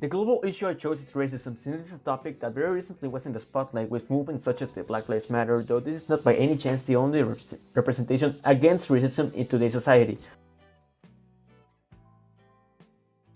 The global issue I chose is racism, since this is a topic that very recently was in the spotlight with movements such as the Black Lives Matter, though this is not by any chance the only representation against racism in today's society.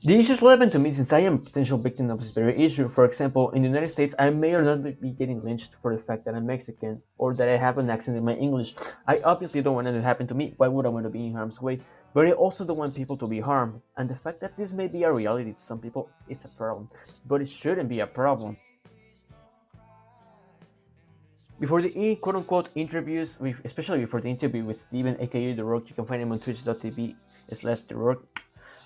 The issue is relevant to me since I am a potential victim of this very issue. For example, in the United States, I may or not be getting lynched for the fact that I'm Mexican or that I have an accent in my English. I obviously don't want it to happen to me. Why would I want to be in harm's way? But I also don't want people to be harmed. And the fact that this may be a reality to some people is a problem. But it shouldn't be a problem. Before the quote-unquote interviews, especially before the interview with Steven, aka The Rock, you can find him on twitch.tv/The Rock.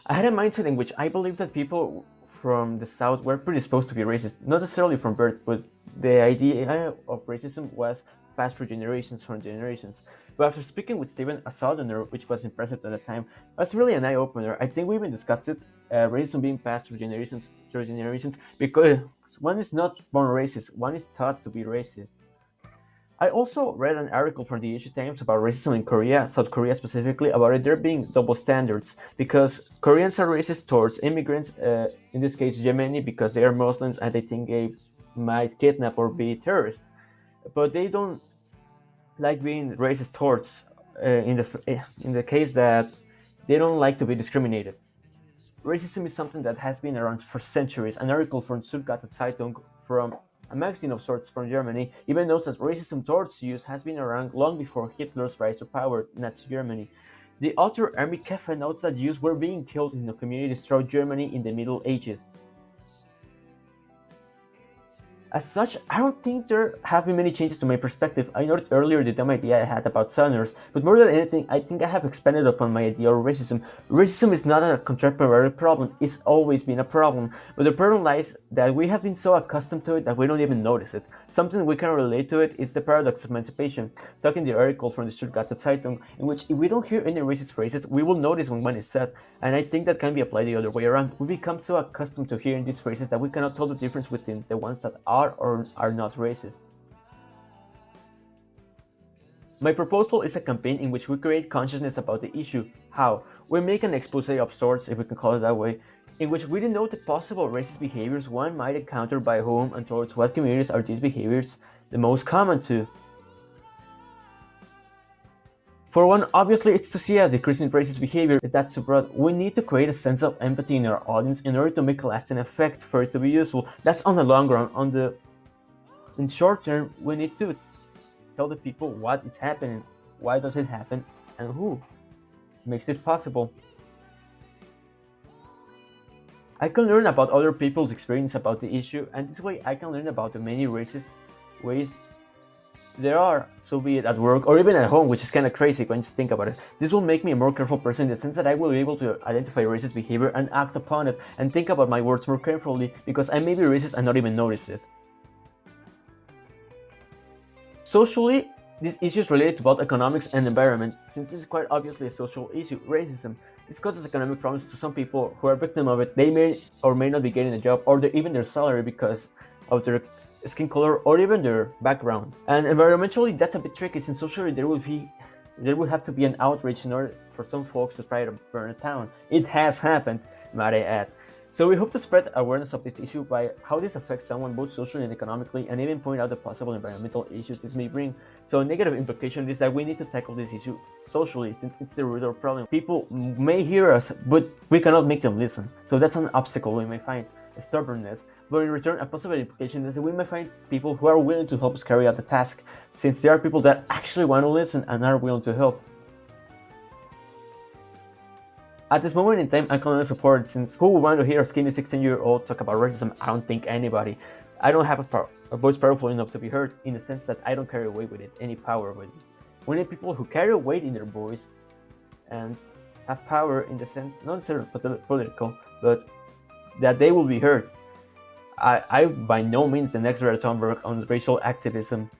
I had a mindset in which I believed that people from the South were predisposed to be racist, not necessarily from birth, but the idea of racism was passed through generations from generations. But after speaking with Steven, a Southerner, which was impressive at the time, was really an eye-opener. I think we even discussed it, racism being passed through generations, because one is not born racist, one is taught to be racist. I also read an article from the Asia Times about racism in Korea, South Korea specifically, about it there being double standards, because Koreans are racist towards immigrants, in this case Yemeni, because they are Muslims and they think they might kidnap or be terrorists, but they don't like being racist towards, in the case that they don't like to be discriminated. Racism is something that has been around for centuries. An article from Süddeutsche Zeitung, from a magazine of sorts from Germany, even knows that racism towards Jews has been around long before Hitler's rise to power in Nazi Germany. The author Ermi Keffe notes that Jews were being killed in the communities throughout Germany in the Middle Ages. As such, I don't think there have been many changes to my perspective. I noted earlier the dumb idea I had about Southerners, but more than anything, I think I have expanded upon my idea of racism. Racism is not a contemporary problem, it's always been a problem, but the problem lies that we have been so accustomed to it that we don't even notice it. Something we can relate to it is the paradox of emancipation. Talking the article from the Stuttgart Zeitung, in which if we don't hear any racist phrases, we will notice when one is said, and I think that can be applied the other way around. We become so accustomed to hearing these phrases that we cannot tell the difference between the ones that are or are not racist. My proposal is a campaign in which we create consciousness about the issue. How? We make an expose of sorts, if we can call it that way, in which we denote the possible racist behaviors one might encounter by whom and towards what communities are these behaviors the most common to. For one, obviously, it's to see a decrease in racist behavior. If that's too broad, we need to create a sense of empathy in our audience in order to make a lasting effect for it to be useful. That's on the long run. In short term, we need to tell the people what is happening, why does it happen, and who makes this possible. I can learn about other people's experience about the issue, and this way I can learn about the many racist ways there are, so be it at work or even at home, which is kind of crazy when you think about it. This will make me a more careful person in the sense that I will be able to identify racist behavior and act upon it and think about my words more carefully, because I may be racist and not even notice it. Socially, this issue is related to both economics and environment, since this is quite obviously a social issue, racism. This causes economic problems to some people who are victim of it. They may or may not be getting a job, or even their salary, because of their skin color or even their background. And environmentally, that's a bit tricky, since socially there would have to be an outrage in order for some folks to try to burn a town. It has happened, might I add. So we hope to spread awareness of this issue by how this affects someone both socially and economically, and even point out the possible environmental issues this may bring. So a negative implication is that we need to tackle this issue socially, since it's the root of the problem. People may hear us, but we cannot make them listen. So that's an obstacle we may find, a stubbornness. But in return, a possible implication is that we may find people who are willing to help us carry out the task, since there are people that actually want to listen and are willing to help. At this moment in time, I can only support it, since who would want to hear a skinny 16-year-old talk about racism? I don't think anybody. I don't have a voice powerful enough to be heard, in the sense that I don't carry weight with it, any power with it. We need people who carry weight in their voice and have power in the sense, not necessarily political, but that they will be heard. I by no means the next Greta Thunberg on racial activism,